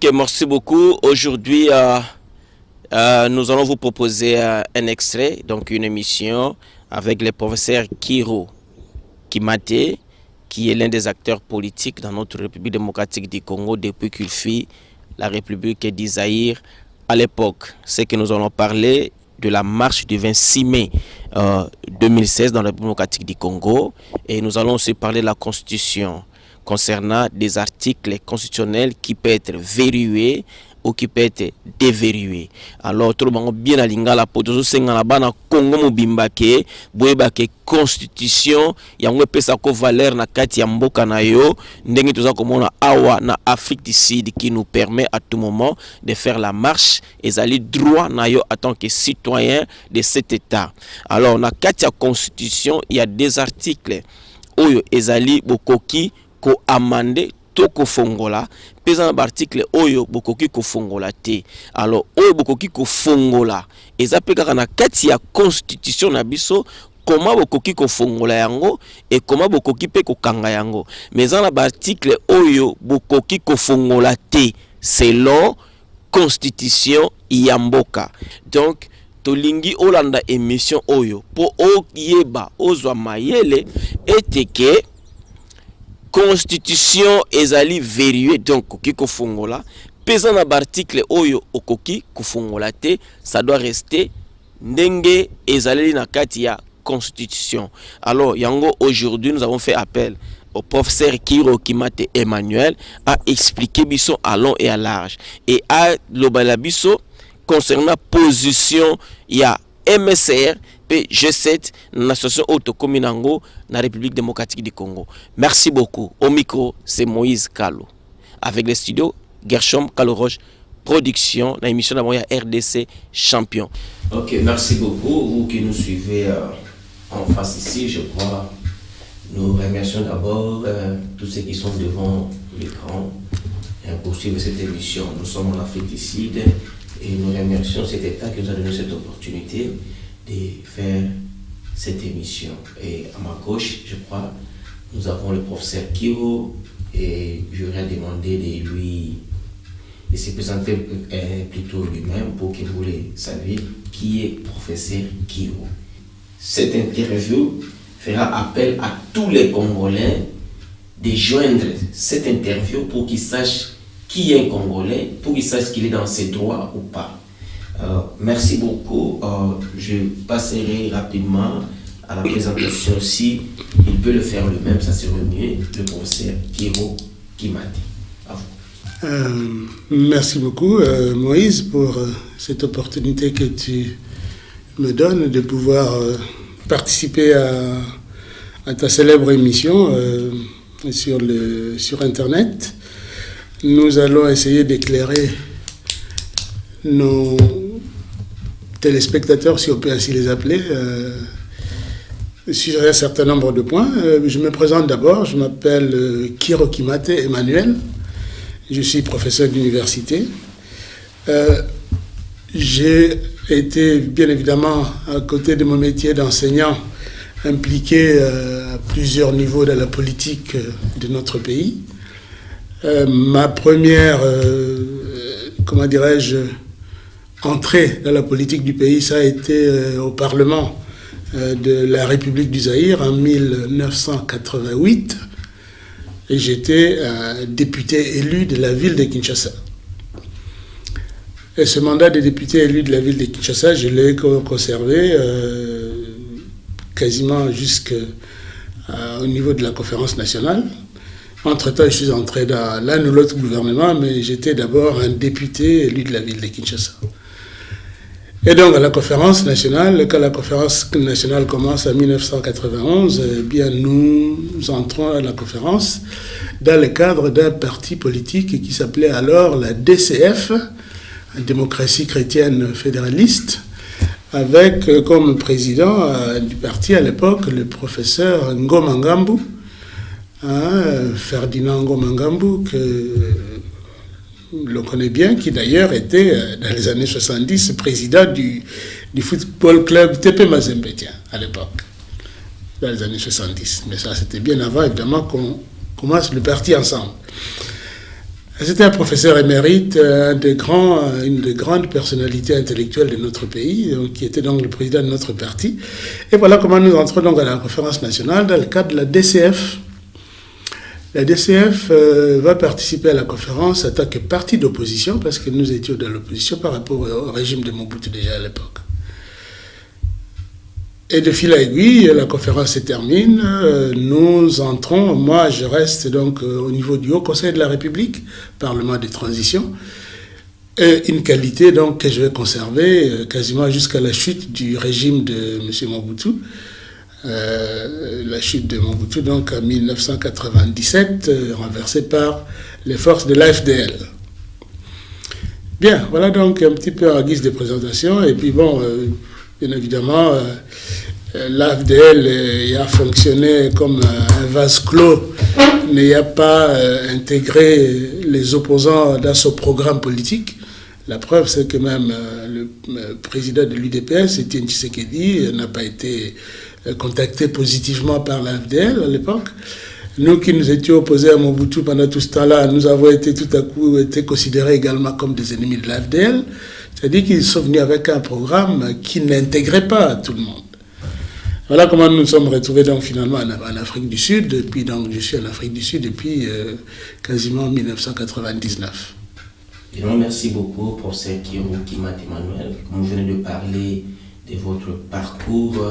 Ok, merci beaucoup. Aujourd'hui, nous allons vous proposer un extrait, donc une émission avec le professeur Kiro Kimate, qui est l'un des acteurs politiques dans notre République démocratique du Congo depuis qu'il fut la République du Zaïre à l'époque. C'est que nous allons parler de la marche du 26 mai 2016 dans la République démocratique du Congo, et nous allons aussi parler de la Constitution concernant des articles constitutionnels qui peuvent être verrouillés ou qui peut être déverrouillé. Alors tout le monde bien à lingala poto senga na bana Congo mobimba ke boyeba ke constitution yango pesa ko valeur na kati ya mboka na yo ndenge toza komona awa na Afrique du Sud, qui nous permet à tout moment de faire la marche ezali droit na yo en tant que citoyen de cet état. Alors na kati ya constitution il y a des articles oyo ezali bokoki ko amender toko fongola pesa na article oyo bokoki ko fongola te. Alors oyo bokoki ko fongola eza pe kaka na kati ya constitution na biso comment bokoki ko fongola yango et comment bokoki pe ko kanga yango, mais za na article oyo bokoki ko fongola te selon constitution ya mboka. Donc tolingi olanda émission oyo po oyeba ozwa mayele eteke constitution ezali verrouillé, donc koki kofungola pesa na article oyo okoki kofungola te, ça doit rester ndenge ezali na kati ya constitution. Alors yango aujourd'hui nous avons fait appel au professeur Kiro Kimate Emmanuel à expliquer biso à long et à large et à lobala biso concernant position ya MSR G7 l'association Autocominango na République démocratique du Congo. Merci beaucoup. Au micro, c'est Moïse Kalo. Avec les studios Gershom Kaloroche Production, la émission de la RDC Champion. Ok, merci beaucoup. Vous qui nous suivez en face ici, je crois. Nous remercions d'abord tous ceux qui sont devant l'écran pour suivre cette émission. Nous sommes en Afrique du Sud et nous remercions cet État qui nous a donné cette opportunité de faire cette émission. Et à ma gauche, je crois, nous avons le professeur Kiro, et j'aurais demandé de se présenter plutôt lui-même pour que vous le sachiez qui est professeur Kiro. Cette interview fera appel à tous les Congolais de joindre cette interview pour qu'ils sachent qui est un Congolais, pour qu'ils sachent qu'il est dans ses droits ou pas. Merci beaucoup. Je passerai rapidement à la présentation. Si il peut le faire lui-même, ça serait mieux. Le professeur Kiro Kimate. Merci beaucoup, Moïse, pour cette opportunité que tu me donnes de pouvoir participer à ta célèbre émission sur Internet. Nous allons essayer d'éclairer nos téléspectateurs, si on peut ainsi les appeler, sur un certain nombre de points. Je me présente d'abord, je m'appelle Kiro Kimate Emmanuel, je suis professeur d'université. J'ai été bien évidemment, à côté de mon métier d'enseignant, impliqué à plusieurs niveaux dans la politique de notre pays. Ma première, comment dirais-je, entrée dans la politique du pays, ça a été au Parlement de la République du Zaïre en 1988. Et j'étais député élu de la ville de Kinshasa. Et ce mandat de député élu de la ville de Kinshasa, je l'ai conservé quasiment jusqu'au niveau de la conférence nationale. Entre-temps, je suis entré dans l'un ou l'autre gouvernement, mais j'étais d'abord un député élu de la ville de Kinshasa. Et donc, à la conférence nationale, quand la conférence nationale commence en 1991, eh bien, nous entrons à la conférence dans le cadre d'un parti politique qui s'appelait alors la DCF, Démocratie chrétienne fédéraliste, avec comme président du parti à l'époque le professeur Ngoma Ngambu, Ferdinand Ngoma Ngambu, que l'on connaît bien, qui d'ailleurs était dans les années 70 président du football club TP Mazembe, à l'époque, dans les années 70. Mais ça, c'était bien avant, évidemment, qu'on commence le parti ensemble. C'était un professeur émérite, une des grandes personnalités intellectuelles de notre pays, qui était donc le président de notre parti. Et voilà comment nous entrons donc à la conférence nationale dans le cadre de la DCF. La DCF va participer à la conférence en tant que parti d'opposition, parce que nous étions dans l'opposition par rapport au régime de Mobutu déjà à l'époque. Et de fil à aiguille, la conférence se termine, nous entrons, moi je reste donc au niveau du Haut Conseil de la République, Parlement de transition, et une qualité donc que je vais conserver quasiment jusqu'à la chute du régime de M. Mobutu. La chute de Mobutu donc en 1997, renversée par les forces de l'AFDL. Bien, voilà donc un petit peu en guise de présentation, et puis bon, bien évidemment, l'AFDL a fonctionné comme un vase clos, n'ayant pas intégré les opposants dans son programme politique. La preuve, c'est que même le président de l'UDPS, Étienne Tshisekedi, n'a pas été contacté positivement par l'AFDL à l'époque. Nous qui nous étions opposés à Mobutu pendant tout ce temps-là, nous avons été tout à coup considérés également comme des ennemis de l'AFDL. C'est-à-dire qu'ils sont venus avec un programme qui n'intégrait pas tout le monde. Voilà comment nous nous sommes retrouvés donc finalement en Afrique du Sud. Depuis, donc, je suis en Afrique du Sud depuis quasiment 1999. Et donc, merci beaucoup pour ce qui m'a dit Emmanuel. Comme vous venez de parler de votre parcours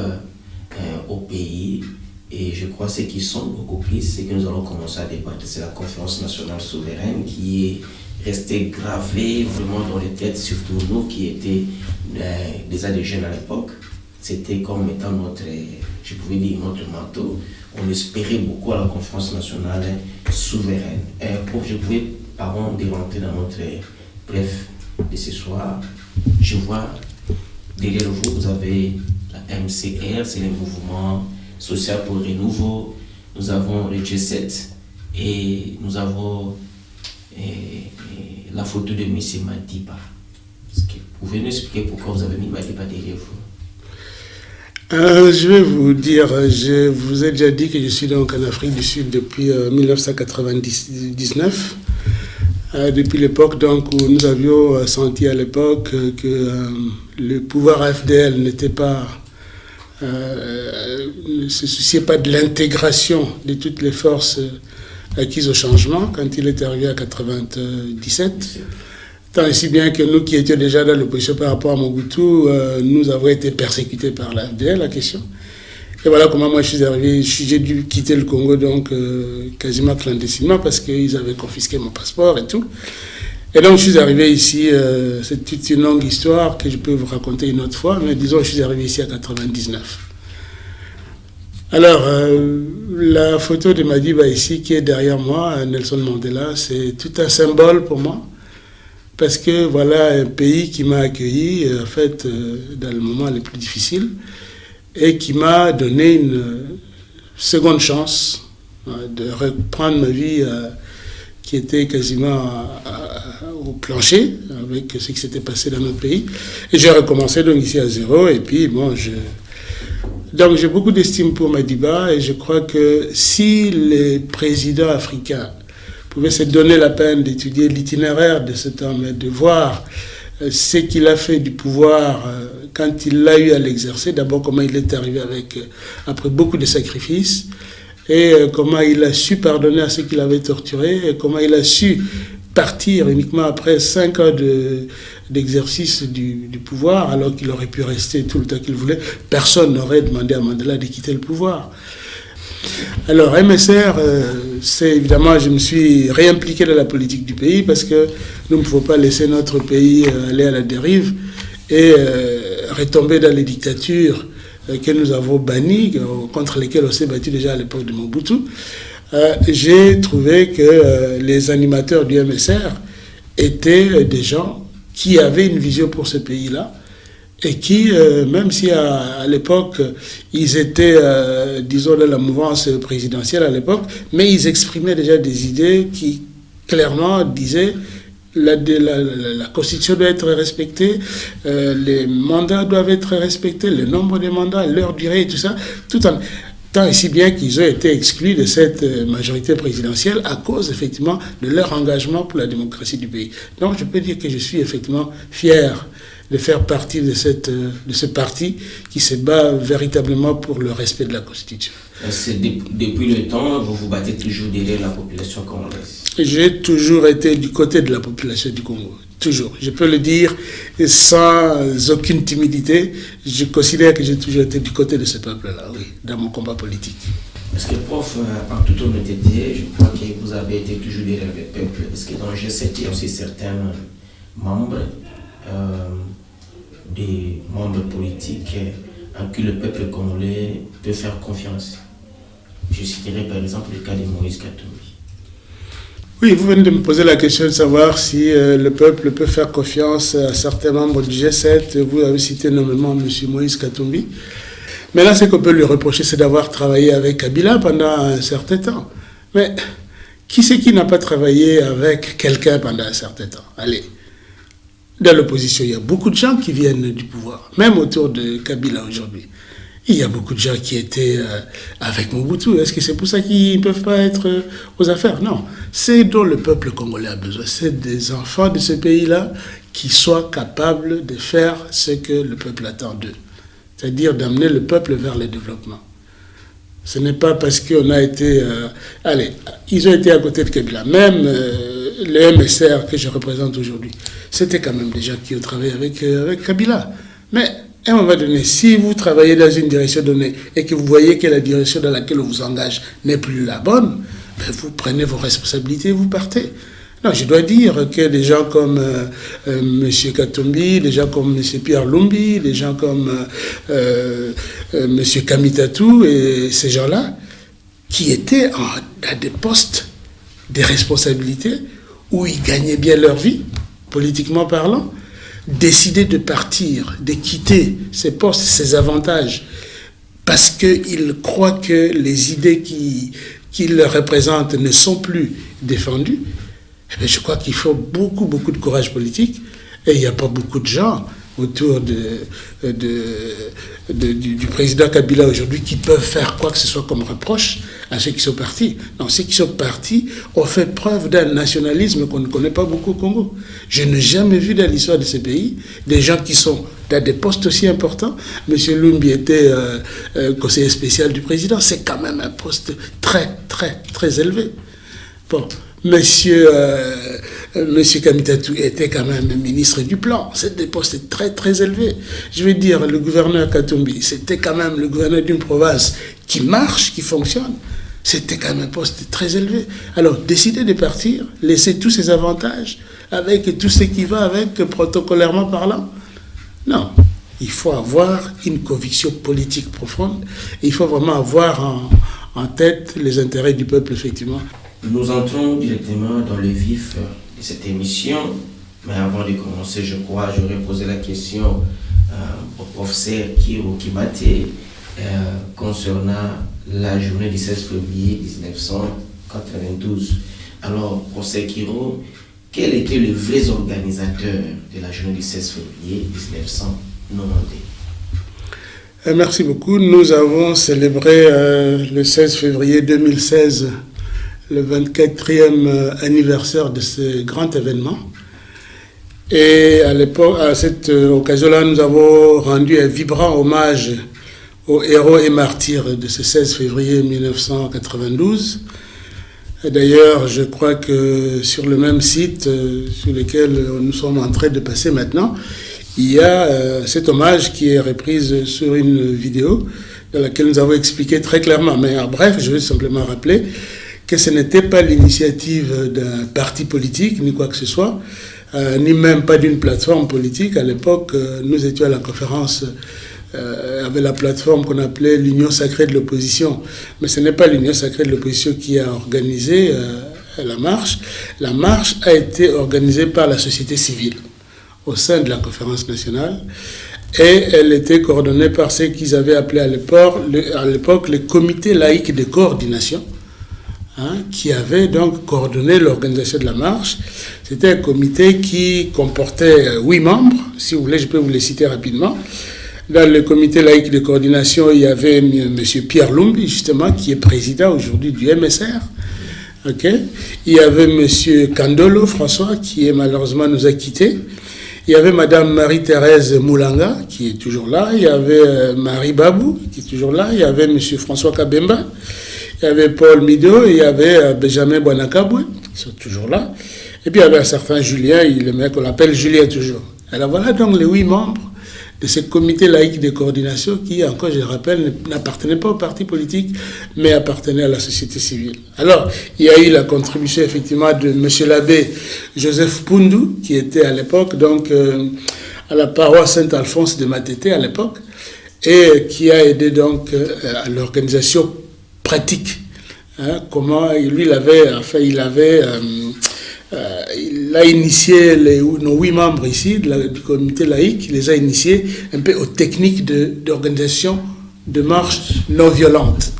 au pays, et je crois que ce qui sont beaucoup plus, c'est que nous allons commencer à débattre. C'est la conférence nationale souveraine qui est restée gravée vraiment dans les têtes, surtout nous qui étaient déjà des jeunes à l'époque. C'était comme étant notre, je pouvais dire, notre manteau. On espérait beaucoup à la conférence nationale souveraine. Je pouvais, pardon, de rentrer dans notre bref de ce soir. Je vois derrière vous, vous avez la MCR, c'est le mouvement social pour le renouveau. Nous avons le G7 et nous avons la photo de M. Madiba. Vous pouvez nous expliquer pourquoi vous avez mis Madiba derrière vous? Je vais vous dire, je vous ai déjà dit que je suis donc en Afrique du Sud depuis 1999, depuis l'époque donc où nous avions senti à l'époque que le pouvoir AFDL n'était pas, ne se souciait pas de l'intégration de toutes les forces acquises au changement quand il est arrivé à 1997. Tant et si bien que nous qui étions déjà dans l'opposition par rapport à Mobutu, nous avons été persécutés par l'AFDL, la question. Et voilà comment moi je suis arrivé, j'ai dû quitter le Congo donc quasiment clandestinement parce qu'ils avaient confisqué mon passeport et tout. Et donc je suis arrivé ici, c'est toute une longue histoire que je peux vous raconter une autre fois, mais disons je suis arrivé ici à 1999. Alors, la photo de Madiba ici qui est derrière moi, Nelson Mandela, c'est tout un symbole pour moi. Parce que voilà un pays qui m'a accueilli, en fait, dans le moment le plus difficile, et qui m'a donné une seconde chance de reprendre ma vie qui était quasiment au plancher, avec ce qui s'était passé dans notre pays. Et j'ai recommencé donc ici à zéro, et puis bon, donc j'ai beaucoup d'estime pour Madiba, et je crois que si les présidents africains pouvait se donner la peine d'étudier l'itinéraire de cet homme et de voir ce qu'il a fait du pouvoir quand il l'a eu à l'exercer. D'abord, comment il est arrivé après beaucoup de sacrifices, et comment il a su pardonner à ceux qui l'avaient torturé, et comment il a su partir uniquement après 5 ans d'exercice du pouvoir, alors qu'il aurait pu rester tout le temps qu'il voulait. Personne n'aurait demandé à Mandela de quitter le pouvoir. Alors, MSR, c'est évidemment, je me suis réimpliqué dans la politique du pays parce que nous ne pouvons pas laisser notre pays aller à la dérive et retomber dans les dictatures que nous avons bannies, contre lesquelles on s'est battu déjà à l'époque de Mobutu. J'ai trouvé que les animateurs du MSR étaient des gens qui avaient une vision pour ce pays-là, et qui, même si à l'époque, ils étaient, disons, dans la mouvance présidentielle à l'époque, mais ils exprimaient déjà des idées qui, clairement, disaient la Constitution doit être respectée, les mandats doivent être respectés, le nombre de mandats, leur durée et tout ça, tout en... Tant et si bien qu'ils ont été exclus de cette majorité présidentielle à cause, effectivement, de leur engagement pour la démocratie du pays. Donc, je peux dire que je suis effectivement fier de faire partie de ce parti qui se bat véritablement pour le respect de la Constitution. Depuis le temps, vous vous battez toujours derrière la population congolaise? J'ai toujours été du côté de la population du Congo. Toujours. Je peux le dire sans aucune timidité. Je considère que j'ai toujours été du côté de ce peuple-là, oui, dans mon combat politique. Est-ce que, prof, en toute honnêteté, je crois que vous avez été toujours derrière le peuple? Est-ce que dans G7, il y a aussi certains membres, des membres politiques en qui le peuple congolais peut faire confiance? Je citerai par exemple le cas de Moïse Katumbi. Oui, vous venez de me poser la question de savoir si le peuple peut faire confiance à certains membres du G7. Vous avez cité nommément M. Moïse Katumbi. Mais là, ce qu'on peut lui reprocher, c'est d'avoir travaillé avec Kabila pendant un certain temps. Mais qui c'est qui n'a pas travaillé avec quelqu'un pendant un certain temps? Allez, dans l'opposition, il y a beaucoup de gens qui viennent du pouvoir, même autour de Kabila aujourd'hui. Il y a beaucoup de gens qui étaient avec Mobutu. Est-ce que c'est pour ça qu'ils ne peuvent pas être aux affaires? Non. C'est dont le peuple congolais a besoin. C'est des enfants de ce pays-là qui soient capables de faire ce que le peuple attend d'eux. C'est-à-dire d'amener le peuple vers le développement. Ce n'est pas parce qu'on a été... allez, ils ont été à côté de Kabila. Même le MSR que je représente aujourd'hui, c'était quand même des gens qui ont travaillé avec Kabila. Mais... à un moment donné, si vous travaillez dans une direction donnée et que vous voyez que la direction dans laquelle on vous engage n'est plus la bonne, ben vous prenez vos responsabilités et vous partez. Non, je dois dire que des gens comme M. Katumbi, des gens comme M. Pierre Lumbi, des gens comme M. Kamitatou et ces gens-là, qui étaient à des postes de responsabilité où ils gagnaient bien leur vie, politiquement parlant, décider de partir, de quitter ces postes, ces avantages, parce qu'ils croient que les idées qu'ils représentent ne sont plus défendues, eh bien, je crois qu'il faut beaucoup de courage politique. Et il n'y a pas beaucoup de gens autour du président Kabila aujourd'hui qui peuvent faire quoi que ce soit comme reproche à ceux qui sont partis. Non, ceux qui sont partis ont fait preuve d'un nationalisme qu'on ne connaît pas beaucoup au Congo. Je n'ai jamais vu dans l'histoire de ce pays des gens qui sont dans des postes aussi importants. M. Lumbi était conseiller spécial du président. C'est quand même un poste très élevé. Bon. Monsieur Kamitatou était quand même ministre du plan. C'est des postes très élevés. Je veux dire, le gouverneur Katumbi, c'était quand même le gouverneur d'une province qui marche, qui fonctionne. C'était quand même un poste très élevé. Alors, décider de partir, laisser tous ces avantages, avec tout ce qui va avec, protocolairement parlant. Non, il faut avoir une conviction politique profonde. Et il faut vraiment avoir en tête les intérêts du peuple, effectivement. Nous entrons directement dans le vif de cette émission, mais avant de commencer, je crois, j'aurais posé la question au professeur Kiro Kibate concernant la journée du 16 février 1992. Alors, professeur Kiro, quels étaient les vrais organisateurs de la journée du 16 février 1992? Merci beaucoup. Nous avons célébré le 16 février 2016 le 24e anniversaire de ce grand événement. Et à l'époque, à cette occasion-là, nous avons rendu un vibrant hommage aux héros et martyrs de ce 16 février 1992. Et d'ailleurs, je crois que sur le même site sur lequel nous sommes en train de passer maintenant, il y a cet hommage qui est reprise sur une vidéo dans laquelle nous avons expliqué très clairement. Mais en bref, je vais simplement rappeler que ce n'était pas l'initiative d'un parti politique, ni quoi que ce soit, ni même pas d'une plateforme politique. À l'époque, nous étions à la conférence avec la plateforme qu'on appelait l'Union sacrée de l'opposition. Mais ce n'est pas l'Union sacrée de l'opposition qui a organisé la marche. La marche a été organisée par la société civile au sein de la conférence nationale. Et elle était coordonnée par ce qu'ils avaient appelé à l'époque le comité laïque de coordination, qui avait donc coordonné l'organisation de la marche. C'était un comité qui comportait 8 membres, si vous voulez, je peux vous les citer rapidement. Dans le comité laïque de coordination, il y avait M. Pierre Lumbi, justement, qui est président aujourd'hui du MSR. Okay. Il y avait M. Kandolo François, qui est malheureusement nous a quittés. Il y avait Mme Marie-Thérèse Moulanga, qui est toujours là. Il y avait Marie Babou, qui est toujours là. Il y avait M. François Kabemba. Il y avait Paul Mido. Il y avait Benjamin Bouanakaboué, qui sont toujours là. Et puis il y avait un certain Julien, le mec qu'on appelle Julien toujours. Alors voilà donc les 8 membres de ce comité laïque de coordination qui, encore je le rappelle, n'appartenait pas au parti politique, mais appartenait à la société civile. Alors, il y a eu la contribution effectivement de M. l'abbé Joseph Poundou, qui était à l'époque donc à la paroisse Saint-Alphonse de Matete à l'époque, et qui a aidé donc à l'organisation pratique. Hein, comment lui il a initié nos 8 membres ici du comité laïque, il les a initiés un peu aux techniques d'organisation de marche non violente.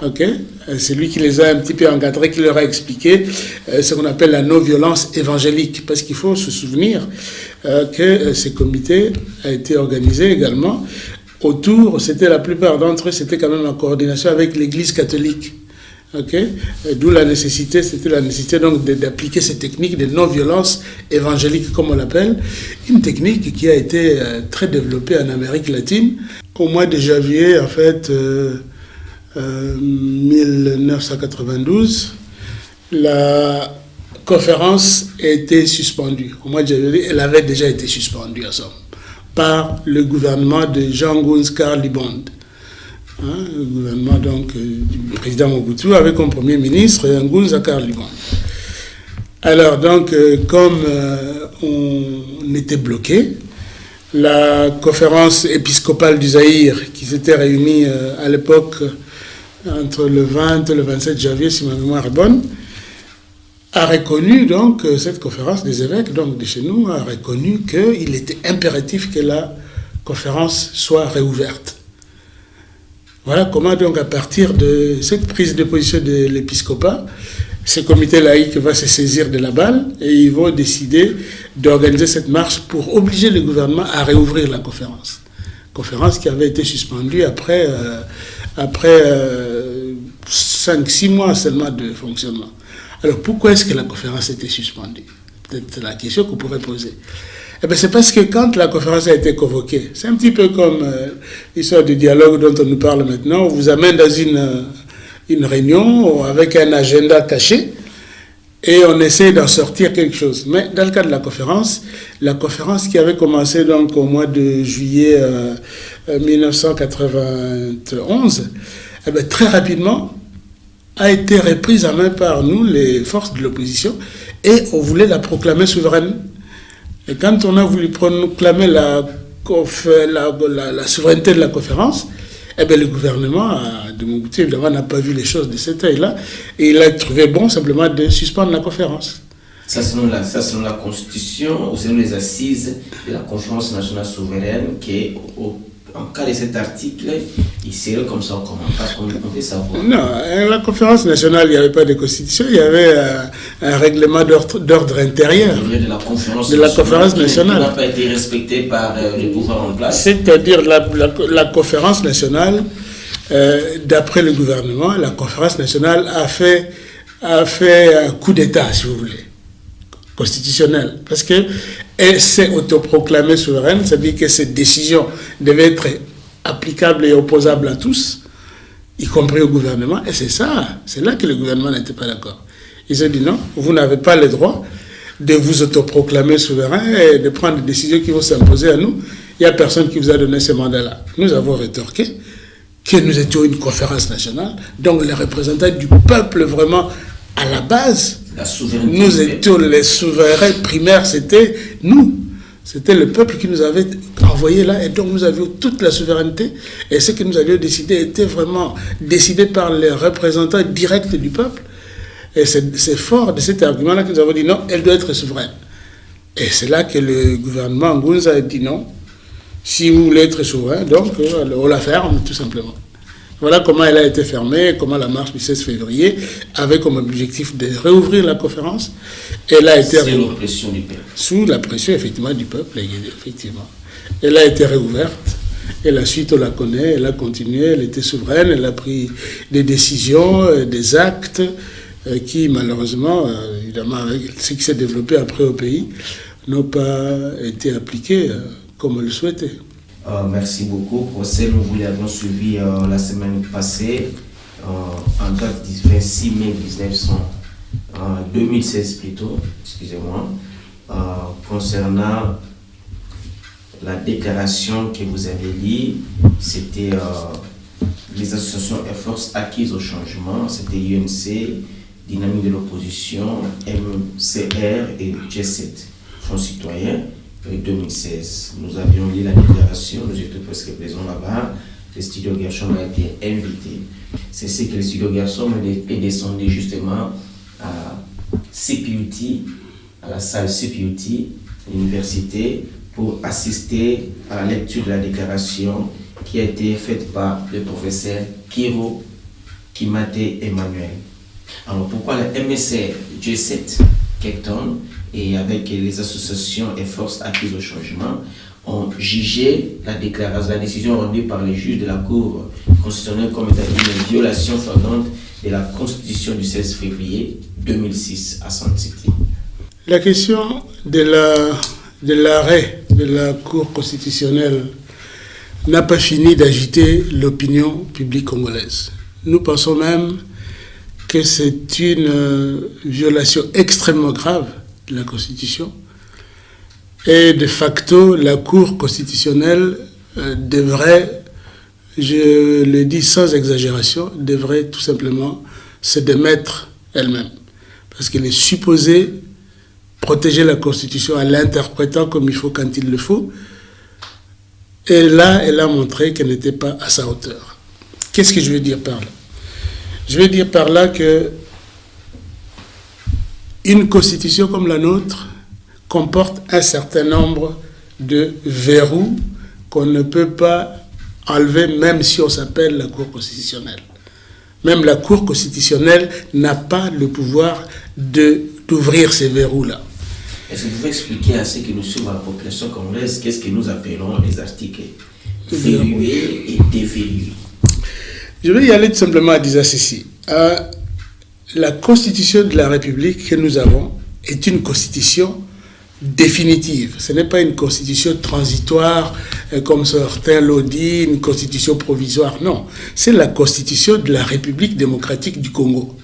Okay? C'est lui qui les a un petit peu encadrés, qui leur a expliqué ce qu'on appelle la non-violence évangélique. Parce qu'il faut se souvenir que ce comité a été organisé également autour, c'était la plupart d'entre eux, c'était quand même en coordination avec l'Église catholique. Okay. D'où la nécessité, c'était la nécessité donc d'appliquer ces techniques de non-violence évangélique, comme on l'appelle, une technique qui a été très développée en Amérique latine. Au mois de janvier, en fait, 1992, la conférence a été suspendue. Au mois de janvier, elle avait déjà été suspendue, en somme, par le gouvernement de Jean-Gouns Carl Libond. Hein, le gouvernement donc, du président Mobutu avec comme premier ministre Ngunza Carl Libond. Alors donc, comme on était bloqué, la conférence épiscopale du Zaïre, qui s'était réunie à l'époque entre le 20 et le 27 janvier, si ma mémoire est bonne, a reconnu donc, cette conférence des évêques donc, de chez nous, a reconnu qu'il était impératif que la conférence soit réouverte. Voilà comment donc à partir de cette prise de position de l'épiscopat, ce comité laïque va se saisir de la balle et ils vont décider d'organiser cette marche pour obliger le gouvernement à réouvrir la conférence. Conférence qui avait été suspendue après 5-6 mois seulement de fonctionnement. Alors pourquoi est-ce que la conférence était suspendue? Peut-être la question qu'on pourrait poser. Eh bien, c'est parce que quand la conférence a été convoquée, c'est un petit peu comme l'histoire du dialogue dont on nous parle maintenant, on vous amène dans une réunion avec un agenda caché et on essaie d'en sortir quelque chose. Mais dans le cas de la conférence qui avait commencé donc au mois de juillet 1991, eh bien, très rapidement a été reprise en main par nous, les forces de l'opposition, et on voulait la proclamer souveraine. Et quand on a voulu proclamer la souveraineté de la conférence, eh bien, le gouvernement de Mobutu, évidemment, n'a pas vu les choses de cet œil-là, et il a trouvé bon simplement de suspendre la conférence. Ça, selon la Constitution, ou selon les assises de la Conférence nationale souveraine, qui en cas de cet article, il serait comme ça, comment? Parce qu'on peut savoir. Non, la conférence nationale, il n'y avait pas de constitution, il y avait un règlement d'ordre intérieur. De la conférence nationale. Qui n'a pas été respecté par le pouvoir en place. C'est-à-dire la conférence nationale, d'après le gouvernement, la conférence nationale a fait un coup d'État, si vous voulez, constitutionnel, parce qu'elle s'est autoproclamée souveraine, c'est-à-dire que cette décision devait être applicable et opposable à tous, y compris au gouvernement, et c'est là que le gouvernement n'était pas d'accord. Ils ont dit non, vous n'avez pas le droit de vous autoproclamer souverain et de prendre des décisions qui vont s'imposer à nous. Il n'y a personne qui vous a donné ce mandat-là. Nous avons rétorqué que nous étions une conférence nationale, donc les représentants du peuple vraiment à la base. Nous étions les souverains primaires, c'était nous. C'était le peuple qui nous avait envoyé là, et donc nous avions toute la souveraineté. Et ce que nous avions décidé était vraiment décidé par les représentants directs du peuple. Et c'est fort de cet argument-là que nous avons dit non, elle doit être souveraine. Et c'est là que le gouvernement Ngunza a dit non. Si vous voulez être souverain, donc on la ferme, tout simplement. Voilà comment elle a été fermée, comment la marche du 16 février avait comme objectif de réouvrir la conférence. Elle a été sous la pression du peuple. Sous la pression, effectivement, du peuple, effectivement. Elle a été réouverte Et la suite, on la connaît, elle a continué, elle était souveraine, elle a pris des décisions, des actes qui, malheureusement, évidemment, avec ce qui s'est développé après au pays, n'ont pas été appliqués comme elle le souhaitait. Merci beaucoup. Procès, nous vous l'avons suivi la semaine passée, en date du 26 mai 2016 plutôt, excusez-moi, concernant la déclaration que vous avez lue. C'était les associations et forces acquises au changement, c'était UNC, Dynamique de l'opposition, MCR et G7, Fonds citoyen, 2016. Nous avions lu la déclaration, nous étions presque présents là-bas. Le studio Gershom a été invité. C'est ce que le studio Gershom est descendu justement à CPUT, à la salle CPUT, l'université, pour assister à la lecture de la déclaration qui a été faite par le professeur Kiro Kimate Emmanuel. Alors pourquoi le MSR G7 Kekton et avec les associations et forces acquises au changement ont jugé la décision rendue par les juges de la Cour constitutionnelle comme étant une violation flagrante de la Constitution du 16 février 2006 à Sun City. La question de l'arrêt de la Cour constitutionnelle n'a pas fini d'agiter l'opinion publique congolaise. Nous pensons même que c'est une violation extrêmement grave de la Constitution. Et de facto, la Cour constitutionnelle devrait, je le dis sans exagération, devrait tout simplement se démettre elle-même. Parce qu'elle est supposée protéger la Constitution en l'interprétant comme il faut quand il le faut. Et là, elle a montré qu'elle n'était pas à sa hauteur. Qu'est-ce que je veux dire par là? Je veux dire par là que une Constitution comme la nôtre comporte un certain nombre de verrous qu'on ne peut pas enlever même si on s'appelle la Cour constitutionnelle. Même la Cour constitutionnelle n'a pas le pouvoir d'ouvrir ces verrous-là. Est-ce que vous pouvez expliquer à ceux qui nous suivent à la population congolaise qu'est-ce que nous appelons les articles verrouillés et déverrouillés? Je vais y aller tout simplement à dire ceci. La Constitution de la République que nous avons est une Constitution définitive. Ce n'est pas une Constitution transitoire, comme certains l'ont dit, une Constitution provisoire. Non, c'est la Constitution de la République démocratique du Congo.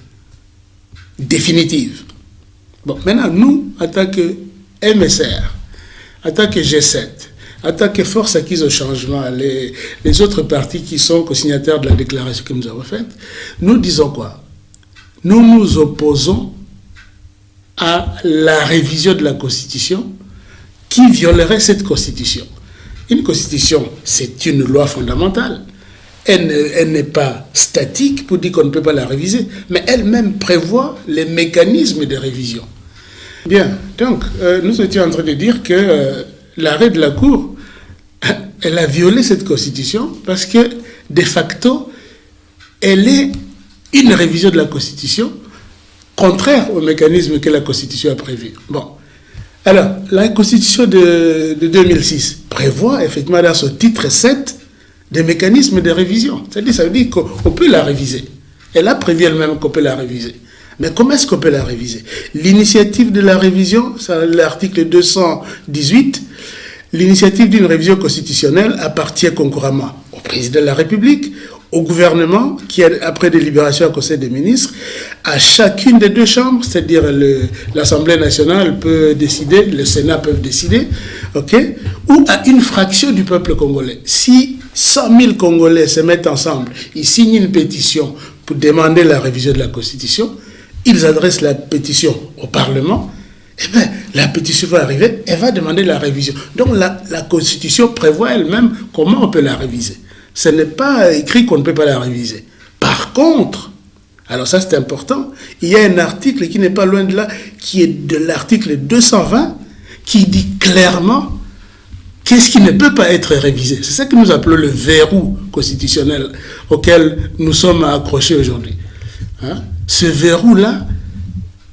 Définitive. Bon, maintenant, nous, en tant que MSR, en tant que G7, en tant que force acquise au changement, les autres partis qui sont co-signataires de la déclaration que nous avons faite, nous disons quoi? Nous nous opposons à la révision de la Constitution qui violerait cette Constitution. Une Constitution, c'est une loi fondamentale. Elle n'est pas statique pour dire qu'on ne peut pas la réviser, mais elle-même prévoit les mécanismes de révision. Bien, donc, nous étions en train de dire que l'arrêt de la Cour, elle a violé cette Constitution parce que, de facto, elle est une révision de la Constitution contraire au mécanisme que la Constitution a prévu. Bon. Alors, la Constitution de 2006 prévoit, effectivement, dans son titre 7, des mécanismes de révision. C'est-à-dire, ça veut dire qu'on peut la réviser. Elle a prévu elle-même qu'on peut la réviser. Mais comment est-ce qu'on peut la réviser? L'initiative de la révision, c'est l'article 218, l'initiative d'une révision constitutionnelle appartient concurremment au président de la République, au gouvernement, qui, après délibération au Conseil des ministres, à chacune des deux chambres, c'est-à-dire l'Assemblée nationale peut décider, le Sénat peut décider, okay, ou à une fraction du peuple congolais. Si 100 000 Congolais se mettent ensemble, ils signent une pétition pour demander la révision de la Constitution, ils adressent la pétition au Parlement, eh bien, la pétition va arriver, elle va demander la révision. Donc la Constitution prévoit elle-même comment on peut la réviser. Ce n'est pas écrit qu'on ne peut pas la réviser. Par contre, alors ça c'est important, il y a un article qui n'est pas loin de là, qui est de l'article 220, qui dit clairement qu'est-ce qui ne peut pas être révisé. C'est ça que nous appelons le verrou constitutionnel auquel nous sommes accrochés aujourd'hui. Hein? Ce verrou-là,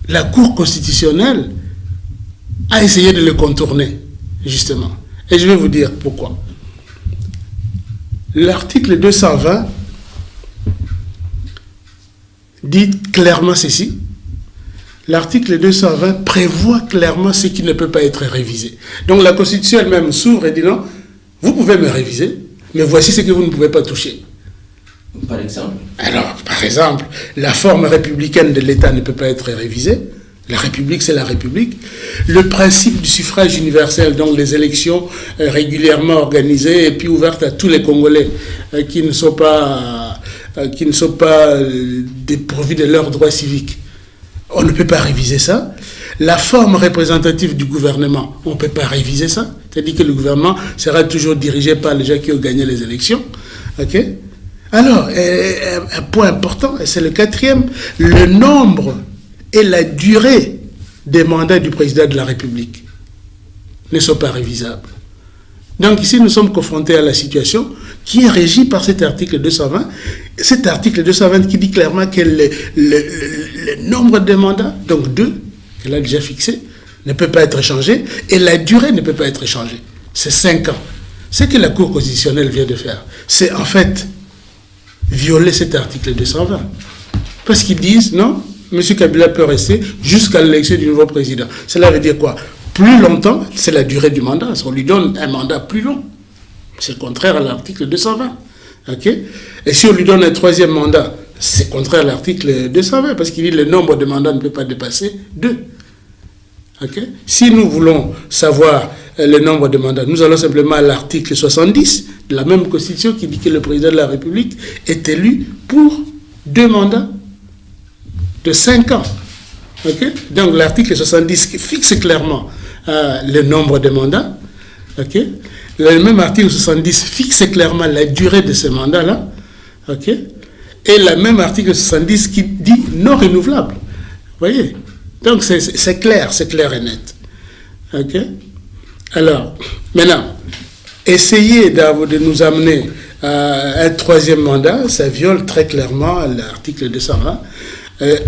la Cour constitutionnelle a essayé de le contourner, justement. Et je vais vous dire pourquoi. L'article 220 dit clairement ceci. L'article 220 prévoit clairement ce qui ne peut pas être révisé. Donc la Constitution elle-même s'ouvre et dit non, vous pouvez me réviser, mais voici ce que vous ne pouvez pas toucher. Par exemple? Alors, par exemple, la forme républicaine de l'État ne peut pas être révisée. La République, c'est la République. Le principe du suffrage universel, donc les élections régulièrement organisées et puis ouvertes à tous les Congolais qui ne sont pas dépourvus de leurs droits civiques. On ne peut pas réviser ça. La forme représentative du gouvernement, on ne peut pas réviser ça. C'est-à-dire que le gouvernement sera toujours dirigé par les gens qui ont gagné les élections. Ok? Alors, un point important, et c'est le quatrième, le nombre et la durée des mandats du président de la République ne sont pas révisables. Donc ici, nous sommes confrontés à la situation qui est régie par cet article 220. Cet article 220 qui dit clairement que le nombre de mandats, donc 2, qu'elle a déjà fixé, ne peut pas être changé et la durée ne peut pas être changée. C'est 5 ans. Ce que la Cour constitutionnelle vient de faire, c'est en fait violer cet article 220. Parce qu'ils disent, non, M. Kabila peut rester jusqu'à l'élection du nouveau président. Cela veut dire quoi? Plus longtemps, c'est la durée du mandat. On lui donne un mandat plus long. C'est contraire à l'article 220. Okay? Et si on lui donne un 3e mandat, c'est contraire à l'article 220, parce qu'il dit que le nombre de mandats ne peut pas dépasser 2. Okay? Si nous voulons savoir le nombre de mandats, nous allons simplement à l'article 70 de la même Constitution qui dit que le président de la République est élu pour 2 mandats de 5 ans. Okay? Donc l'article 70 fixe clairement le nombre de mandats. Okay? Le même article 70 fixe clairement la durée de ces mandats-là. Okay? Et le même article 70 qui dit non renouvelable. Vous voyez? Donc c'est clair et net. Okay? Alors, maintenant, essayer de nous amener à un 3e mandat, ça viole très clairement l'article 220.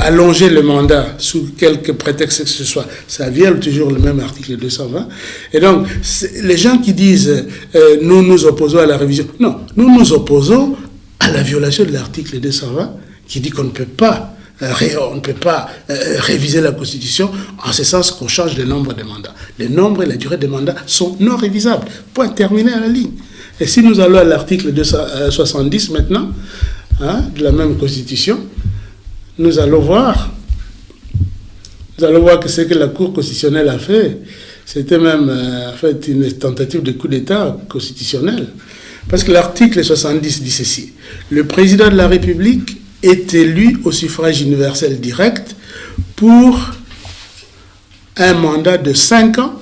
Allonger le mandat sous quelque prétexte que ce soit, ça viole toujours le même article 220. Et donc, les gens qui disent nous nous opposons à la révision, non, nous nous opposons à la violation de l'article 220 qui dit qu'on ne peut pas réviser la Constitution en ce sens qu'on change le nombre de mandats. Le nombre et la durée des mandats sont non révisables. Point terminé à la ligne. Et si nous allons à l'article 270 maintenant, de la même Constitution, nous allons voir que ce que la Cour constitutionnelle a fait, c'était même en fait une tentative de coup d'État constitutionnel. Parce que l'article 70 dit ceci: le président de la République est élu au suffrage universel direct pour un mandat de 5 ans,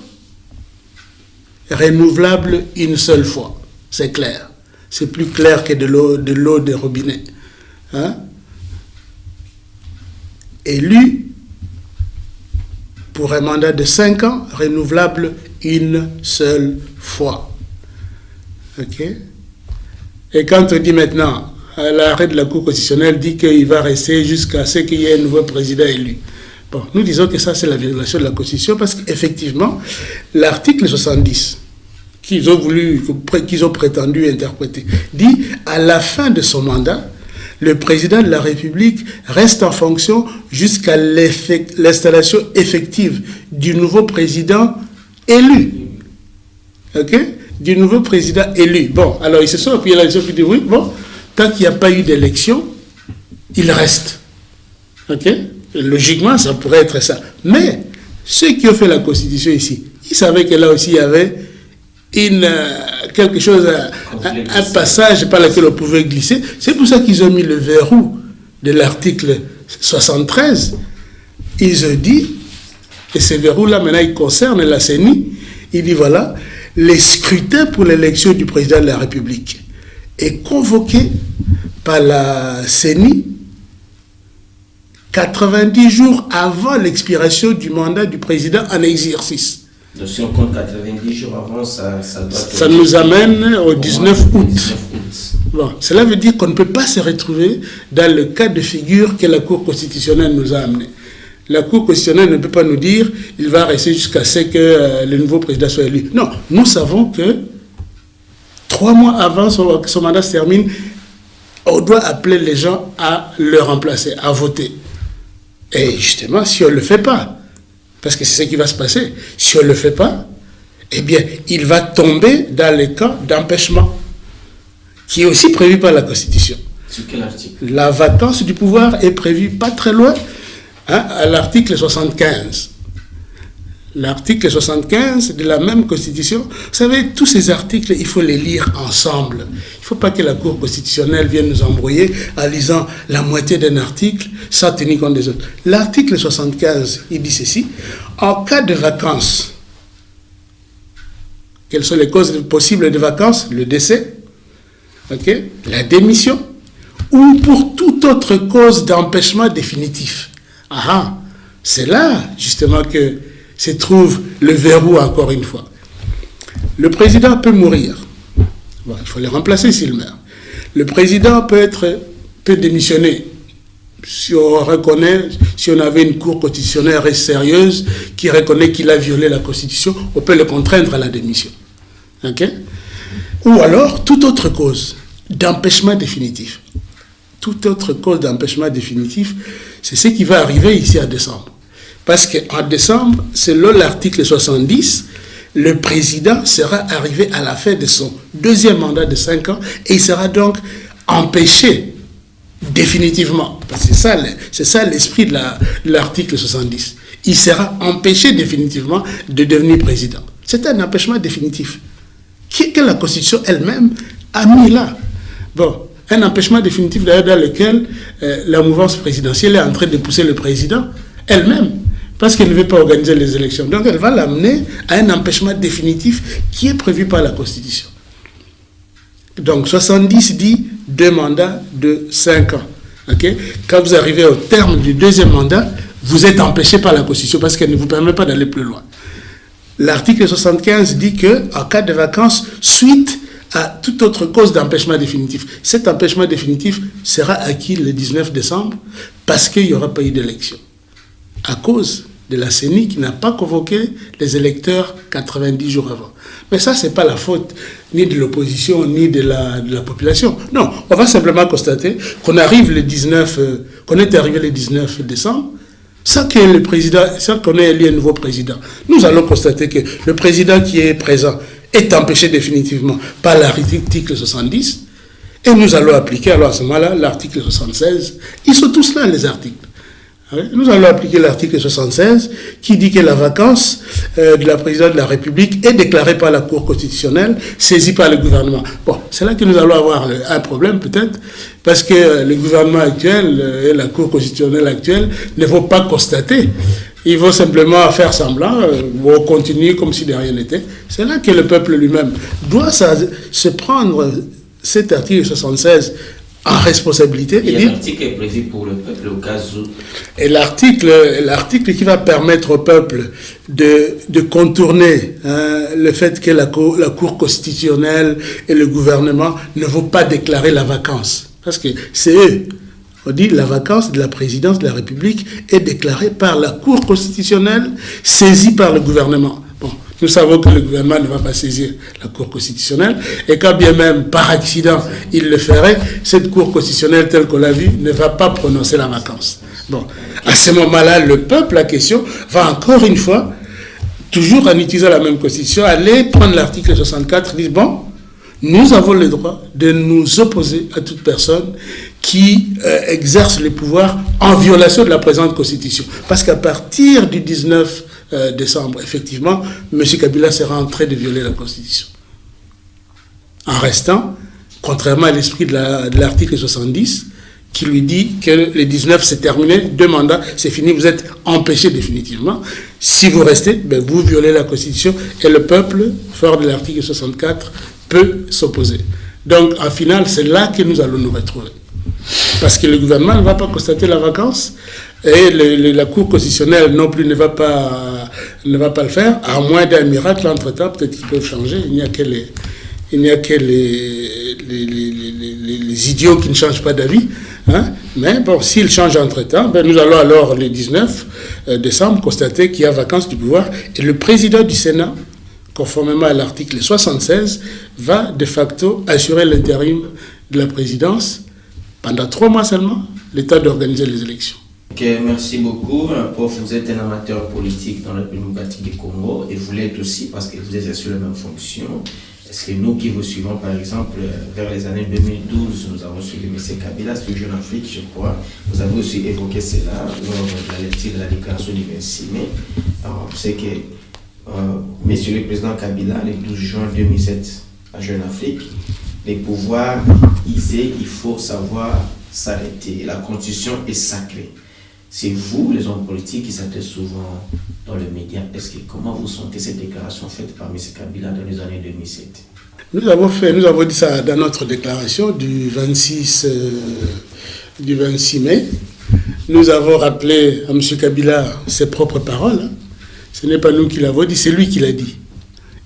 renouvelable une seule fois. C'est clair. C'est plus clair que de l'eau de robinet. Élu pour un mandat de 5 ans, renouvelable une seule fois. Ok? Et quand on dit maintenant, l'arrêt de la Cour constitutionnelle dit qu'il va rester jusqu'à ce qu'il y ait un nouveau président élu. Bon, nous disons que ça, c'est la violation de la Constitution parce qu'effectivement, l'article 70, qu'ils ont prétendu interpréter, dit à la fin de son mandat, le président de la République reste en fonction jusqu'à l'installation effective du nouveau président élu. Ok? Du nouveau président élu. Bon, alors ils se sont appuyés là-dessus et disent oui, bon, tant qu'il n'y a pas eu d'élection, il reste. Ok? Logiquement, ça pourrait être ça. Mais ceux qui ont fait la Constitution ici, ils savaient que là aussi il y avait quelque chose, un passage par lequel on pouvait glisser. C'est pour ça qu'ils ont mis le verrou de l'article 73. Ils ont dit, et ce verrou-là maintenant il concerne la CENI, il dit voilà, les scrutins pour l'élection du président de la République est convoqué par la CENI 90 jours avant l'expiration du mandat du président en exercice. Donc si on compte 90 jours avant, ça nous amène au 19 août. Bon, cela veut dire qu'on ne peut pas se retrouver dans le cas de figure que la Cour constitutionnelle nous a amené. La Cour constitutionnelle ne peut pas nous dire il va rester jusqu'à ce que le nouveau président soit élu. Non, nous savons que 3 mois avant son mandat se termine, on doit appeler les gens à le remplacer, à voter. Et justement, si on ne le fait pas, parce que c'est ce qui va se passer, si on ne le fait pas, eh bien, il va tomber dans le cas d'empêchement, qui est aussi prévu par la Constitution. Sur quel article? La vacance du pouvoir est prévue pas très loin, à l'article 75. L'article 75 de la même Constitution, vous savez, tous ces articles, il faut les lire ensemble. Il ne faut pas que la Cour constitutionnelle vienne nous embrouiller en lisant la moitié d'un article sans tenir compte des autres. L'article 75, il dit ceci: en cas de vacances, quelles sont les causes possibles de vacances? Le décès, la démission, ou pour toute autre cause d'empêchement définitif. C'est là, justement, que se trouve le verrou, encore une fois. Le président peut mourir. Bon, il faut le remplacer s'il meurt. Le président peut démissionner. Si on avait une cour constitutionnelle sérieuse qui reconnaît qu'il a violé la Constitution, on peut le contraindre à la démission. Ou alors, toute autre cause d'empêchement définitif. Toute autre cause d'empêchement définitif, c'est ce qui va arriver ici en décembre. Parce qu'en décembre, selon l'article 70, le président sera arrivé à la fin de son 2e mandat de 5 ans et il sera donc empêché définitivement. Parce que c'est ça l'esprit de l'article 70. Il sera empêché définitivement de devenir président. C'est un empêchement définitif que la Constitution elle-même a mis là. Bon, un empêchement définitif d'ailleurs dans lequel la mouvance présidentielle est en train de pousser le président elle-même, parce qu'elle ne veut pas organiser les élections. Donc elle va l'amener à un empêchement définitif qui est prévu par la Constitution. Donc 70 dit 2 mandats de 5 ans. Quand vous arrivez au terme du 2e mandat, vous êtes empêché par la Constitution parce qu'elle ne vous permet pas d'aller plus loin. L'article 75 dit qu'en cas de vacances, suite à toute autre cause d'empêchement définitif, cet empêchement définitif sera acquis le 19 décembre parce qu'il n'y aura pas eu d'élection. À cause de la CENI qui n'a pas convoqué les électeurs 90 jours avant. Mais ça, ce n'est pas la faute ni de l'opposition, ni de la population. Non, on va simplement constater qu'on est arrivé le 19 décembre, sans que le président, sans qu'on ait élu un nouveau président. Nous allons constater que le président qui est présent est empêché définitivement par l'article 70, et nous allons appliquer alors à ce moment-là l'article 76. Ils sont tous là, les articles. Nous allons appliquer l'article 76 qui dit que la vacance de la présidente de la République est déclarée par la Cour constitutionnelle, saisie par le gouvernement. Bon, c'est là que nous allons avoir un problème peut-être, parce que le gouvernement actuel et la Cour constitutionnelle actuelle ne vont pas constater. Ils vont simplement faire semblant, vont continuer comme si de rien n'était. C'est là que le peuple lui-même doit se prendre cet article 76 en responsabilité. Il y a l'article est prévu pour le peuple au cas où. Et l'article qui va permettre au peuple de contourner le fait que la Cour constitutionnelle et le gouvernement ne vont pas déclarer la vacance. Parce que c'est eux. On dit la vacance de la présidence de la République est déclarée par la Cour constitutionnelle saisie par le gouvernement. Bon, nous savons que le gouvernement ne va pas saisir la Cour constitutionnelle, et quand bien même par accident il le ferait, cette Cour constitutionnelle telle qu'on l'a vu ne va pas prononcer la vacance. Bon, à ce moment-là, le peuple, la question, va encore une fois, toujours en utilisant la même Constitution, aller prendre l'article 64 et dire, bon, nous avons le droit de nous opposer à toute personne qui exerce les pouvoirs en violation de la présente Constitution. Parce qu'à partir du 19 décembre, effectivement, M. Kabila sera en train de violer la Constitution. En restant, contrairement à l'esprit de l'article 70, qui lui dit que le 19 c'est terminé, 2 mandats, c'est fini, vous êtes empêché définitivement. Si vous restez, ben vous violez la Constitution et le peuple, fort de l'article 64, peut s'opposer. Donc, en final, c'est là que nous allons nous retrouver. Parce que le gouvernement ne va pas constater la vacance et la Cour constitutionnelle non plus ne va pas le faire, à moins d'un miracle entre-temps, peut-être qu'ils peuvent changer. Il n'y a que les idiots qui ne changent pas d'avis. Mais bon, s'ils changent entre-temps, ben nous allons alors, le 19 décembre, constater qu'il y a vacance du pouvoir et le président du Sénat conformément à l'article 76, va de facto assurer l'intérim de la présidence pendant 3 mois seulement, le temps d'organiser les élections. Ok, merci beaucoup. Prof, vous êtes un amateur politique dans la République démocratique du Congo et vous l'êtes aussi parce que vous exercez la même fonction. Est-ce que nous qui vous suivons, par exemple, vers les années 2012, nous avons suivi M. Kabila, c'est Jeune Afrique, je crois. Vous avez aussi évoqué cela lors de la lecture de la déclaration du 26 mai. Alors, c'est que M. le Président Kabila, le 12 juin 2007, à Jeune Afrique, les pouvoirs disaient qu'il faut savoir s'arrêter. La Constitution est sacrée. C'est vous, les hommes politiques, qui s'attendent souvent dans les médias. Comment vous sentez cette déclaration faite par M. Kabila dans les années 2007? Nous avons dit ça dans notre déclaration du 26 mai. Nous avons rappelé à M. Kabila ses propres paroles. Hein. Ce n'est pas nous qui l'avons dit, c'est lui qui l'a dit.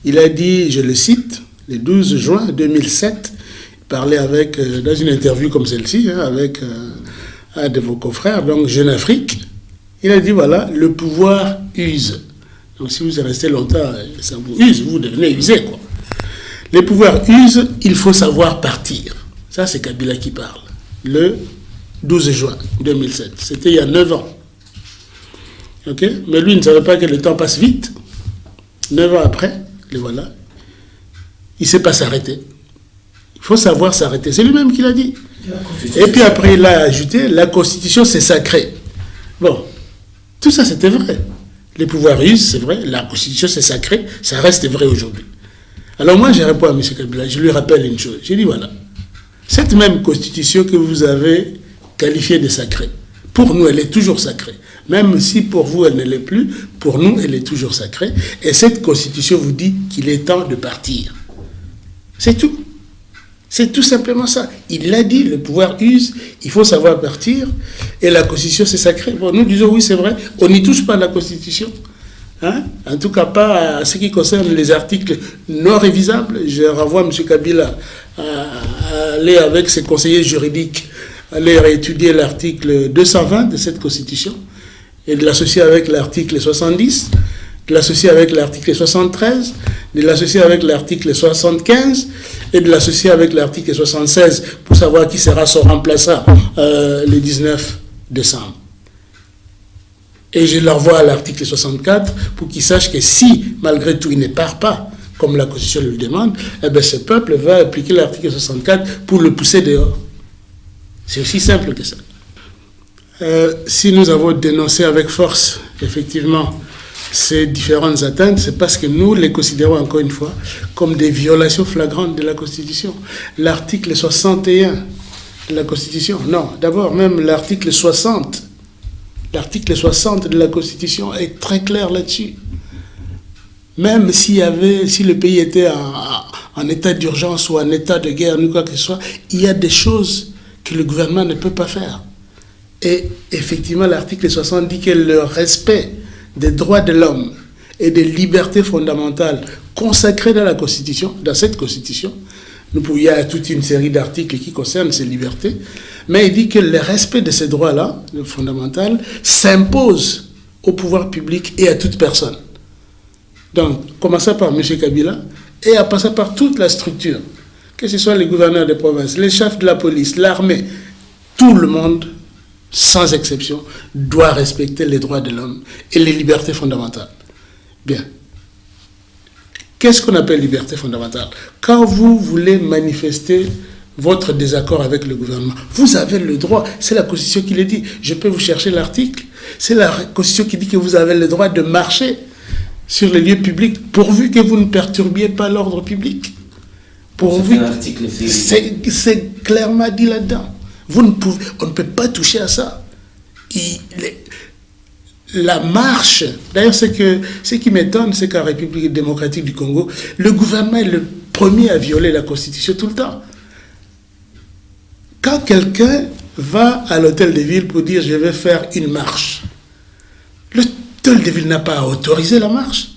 Il a dit, je le cite, le 12 juin 2007, il parlait dans une interview comme celle-ci, hein, avec un de vos confrères, donc Jeune Afrique. Il a dit, voilà, le pouvoir use. Donc si vous restez longtemps, ça vous use, vous devenez usé, quoi. Les pouvoirs usent, il faut savoir partir. Ça, c'est Kabila qui parle. Le 12 juin 2007. C'était il y a 9 ans. Ok? Mais lui, il ne savait pas que le temps passe vite. 9 ans après, le voilà. Il ne sait pas s'arrêter. Il faut savoir s'arrêter. C'est lui-même qui l'a dit. Et puis après, il a ajouté, la Constitution, c'est sacré. Bon, tout ça, c'était vrai. Les pouvoirs usent, c'est vrai. La Constitution, c'est sacré. Ça reste vrai aujourd'hui. Alors moi, je réponds à M. Kabila, je lui rappelle une chose. Je dis, voilà, cette même Constitution que vous avez qualifiée de sacrée, pour nous, elle est toujours sacrée. Même si pour vous, elle ne l'est plus, pour nous, elle est toujours sacrée. Et cette Constitution vous dit qu'il est temps de partir. C'est tout. C'est tout simplement ça. Il l'a dit, le pouvoir use, il faut savoir partir. Et la Constitution, c'est sacré. Bon, nous disons, oui, c'est vrai, on n'y touche pas à la Constitution. Hein? En tout cas, pas à ce qui concerne les articles non révisables. Je renvoie M. Kabila à aller avec ses conseillers juridiques, aller réétudier l'article 220 de cette Constitution et de l'associer avec l'article 70, de l'associer avec l'article 73, de l'associer avec l'article 75 et de l'associer avec l'article 76 pour savoir qui sera son remplaçant le 19 décembre. Et je leur renvoie à l'article 64 pour qu'ils sachent que si, malgré tout, il ne part pas, comme la Constitution le demande, eh bien, ce peuple va appliquer l'article 64 pour le pousser dehors. C'est aussi simple que ça. Si nous avons dénoncé avec force, effectivement, ces différentes atteintes, c'est parce que nous les considérons, encore une fois, comme des violations flagrantes de la Constitution. L'article 61 de la Constitution, non, d'abord, même l'article 60, l'article 60 de la Constitution est très clair là-dessus. Même si le pays était en état d'urgence ou en état de guerre, ou quoi que ce soit, il y a des choses que le gouvernement ne peut pas faire. Et effectivement, l'article 60 dit que le respect des droits de l'homme et des libertés fondamentales consacrées dans la Constitution, dans cette Constitution, il y a toute une série d'articles qui concernent ces libertés, mais il dit que le respect de ces droits-là, fondamentaux, s'impose au pouvoir public et à toute personne. Donc, commençant par M. Kabila et à passer par toute la structure, que ce soit les gouverneurs des provinces, les chefs de la police, l'armée, tout le monde, sans exception, doit respecter les droits de l'homme et les libertés fondamentales. Bien. Qu'est-ce qu'on appelle liberté fondamentale? Quand vous voulez manifester votre désaccord avec le gouvernement, vous avez le droit, c'est la Constitution qui le dit. Je peux vous chercher l'article. C'est la Constitution qui dit que vous avez le droit de marcher sur les lieux publics, pourvu que vous ne perturbiez pas l'ordre public. C'est clairement dit là-dedans. On ne peut pas toucher à ça. La marche, d'ailleurs, ce qui m'étonne, c'est qu'en République démocratique du Congo, le gouvernement est le premier à violer la Constitution tout le temps. Quand quelqu'un va à l'hôtel de ville pour dire « je vais faire une marche », l'hôtel de ville n'a pas à autoriser la marche.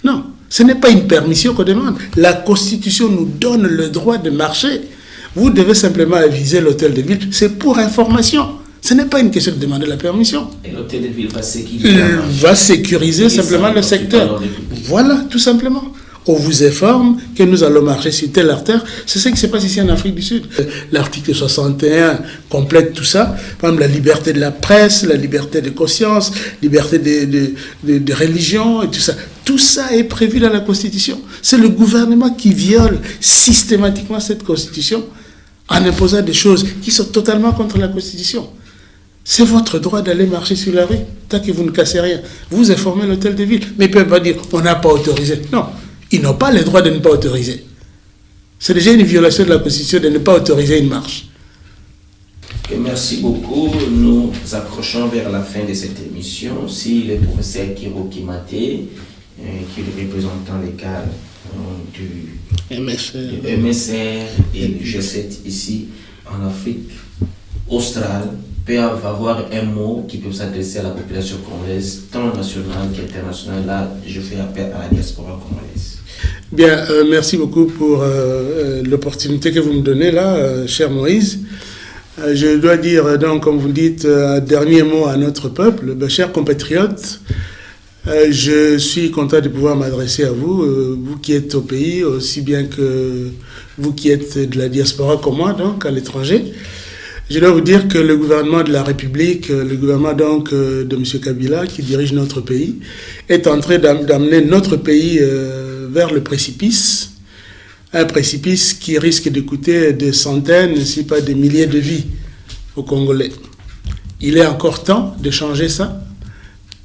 Non, ce n'est pas une permission qu'on demande. La Constitution nous donne le droit de marcher. Vous devez simplement aviser l'hôtel de ville. C'est pour information. Ce n'est pas une question de demander la permission. Et l'hôtel de ville va sécuriser, va sécuriser simplement le secteur. Voilà, tout simplement. on vous informe que nous allons marcher sur telle artère. C'est ce qui se passe ici en Afrique du Sud. L'article 61 complète tout ça. Par exemple, la liberté de la presse, la liberté de conscience, liberté de religion et tout ça. Tout ça est prévu dans la Constitution. C'est le gouvernement qui viole systématiquement cette Constitution en imposant des choses qui sont totalement contre la Constitution. C'est votre droit d'aller marcher sur la rue, tant que vous ne cassez rien. Vous informez l'hôtel de ville. Mais ils ne peuvent pas dire on n'a pas autorisé. Non, ils n'ont pas le droit de ne pas autoriser. C'est déjà une violation de la Constitution de ne pas autoriser une marche. Merci beaucoup. Nous approchons vers la fin de cette émission. Si le professeur Kiro Kimate, qui est le représentant légal du MSR et du G7 ici en Afrique australe, peut avoir un mot qui peut s'adresser à la population congolaise, tant nationale qu'internationale. Là, je fais appel à la diaspora congolaise. Bien, merci beaucoup pour l'opportunité que vous me donnez là, cher Moïse. Je dois dire, donc, comme vous dites, un dernier mot à notre peuple. Chers compatriotes, je suis content de pouvoir m'adresser à vous, vous qui êtes au pays, aussi bien que vous qui êtes de la diaspora comme moi, donc, à l'étranger. Je dois vous dire que le gouvernement de la République, le gouvernement donc de M. Kabila, qui dirige notre pays, est en train d'amener notre pays vers le précipice. Un précipice qui risque de coûter des centaines, si pas des milliers de vies aux Congolais. Il est encore temps de changer ça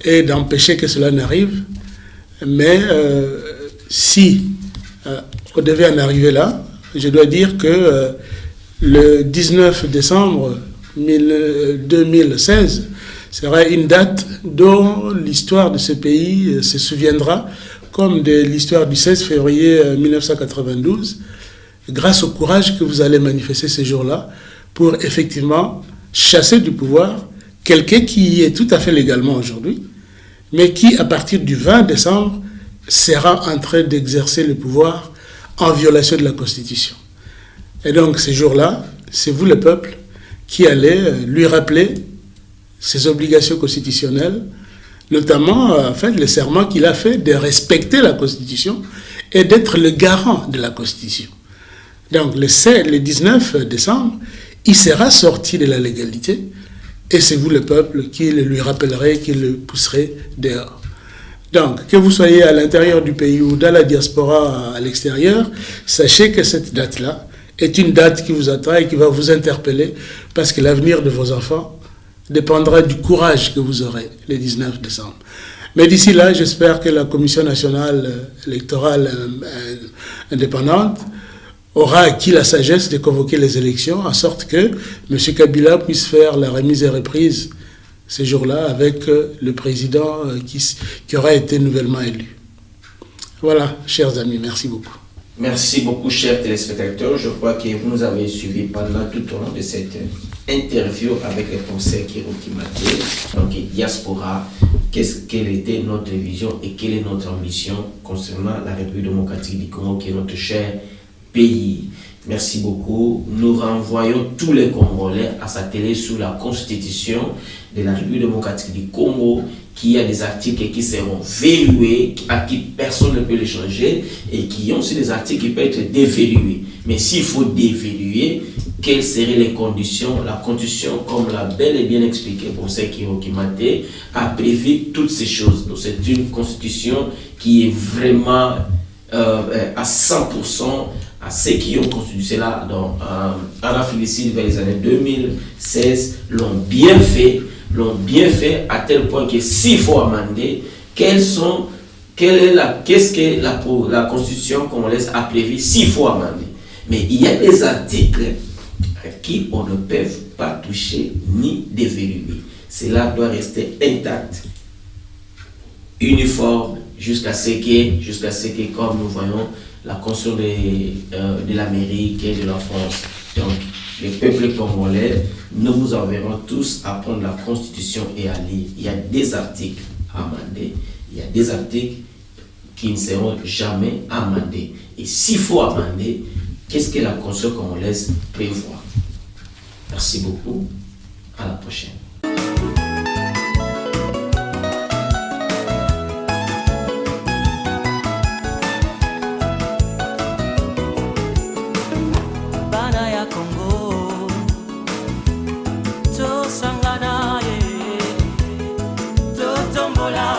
et d'empêcher que cela n'arrive. Mais si on devait en arriver là, je dois dire que le 19 décembre 2016 sera une date dont l'histoire de ce pays se souviendra, comme de l'histoire du 16 février 1992, grâce au courage que vous allez manifester ces jours-là pour effectivement chasser du pouvoir quelqu'un qui y est tout à fait légalement aujourd'hui, mais qui, à partir du 20 décembre, sera en train d'exercer le pouvoir en violation de la Constitution. Et donc, ces jours-là, c'est vous, le peuple, qui allez lui rappeler ses obligations constitutionnelles, notamment le serment qu'il a fait de respecter la Constitution et d'être le garant de la Constitution. Donc, le 19 décembre, il sera sorti de la légalité et c'est vous, le peuple, qui le lui rappellerez, qui le pousserez dehors. Donc, que vous soyez à l'intérieur du pays ou dans la diaspora à l'extérieur, sachez que cette date-là est une date qui vous attend et qui va vous interpeller parce que l'avenir de vos enfants dépendra du courage que vous aurez le 19 décembre. Mais d'ici là, j'espère que la Commission nationale électorale indépendante aura acquis la sagesse de convoquer les élections, en sorte que M. Kabila puisse faire la remise et reprise ces jours-là avec le président qui aura été nouvellement élu. Voilà, chers amis, merci beaucoup. Merci beaucoup, chers téléspectateurs. Je crois que vous nous avez suivis pendant tout au long de cette interview avec le professeur Kiro Kimate, donc diaspora, quelle était notre vision et quelle est notre ambition concernant la République démocratique du Congo, qui est notre cher pays. Merci beaucoup. Nous renvoyons tous les Congolais à sa télé sur la Constitution de la République démocratique du Congo, qui a des articles qui seront verrouillés, à qui personne ne peut les changer, et qui ont aussi des articles qui peuvent être déverrouillés. Mais s'il faut déverrouiller, quelles seraient les conditions? La Constitution, comme l'a bel et bien expliqué pour ceux qui ont Kimate, a prévu toutes ces choses. Donc c'est une Constitution qui est vraiment à 100% à ceux qui ont constitué cela en Afrique du Sud vers les années 2016, l'ont bien fait à tel point que s'il faut amender, qu'est-ce que la Constitution congolaise a prévu s'il faut amender. Mais il y a des articles à qui on ne peut pas toucher ni déverrouiller. Cela doit rester intact, uniforme, jusqu'à ce que, comme nous voyons, la Constitution de l'Amérique et de la France. Donc, les peuples congolais, nous vous enverrons tous à prendre la Constitution et à lire. Il y a des articles à amender, il y a des articles qui ne seront jamais amendés. Et s'il faut amender, qu'est-ce que la Constitution congolaise prévoit? Merci beaucoup. À la prochaine. Angola.